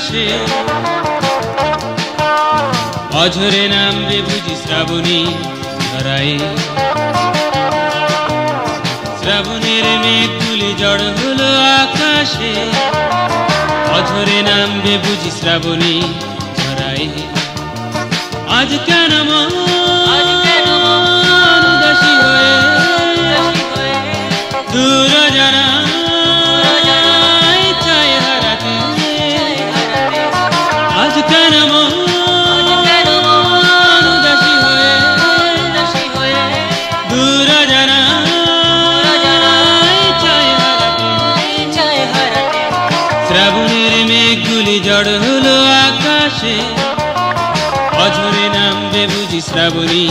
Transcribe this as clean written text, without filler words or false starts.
আকাশে অঝরে নামবে বুঝি শ্রাবণী ধরায় শ্রাবণের মেঘগুলি জড় হলো আকাশে অঝরে নামবে বুঝি শ্রাবণী ধরায় আজ কেন মন উদাসী হয়ে দূর জানা চায় হারাতে আজ কেন মন উদাসী হয়ে দূর জানা চায় হারাতে শ্রাবণের মেঘগুলি জড় হলো আকাশে অঝরে নামবে বুঝি শ্রাবণী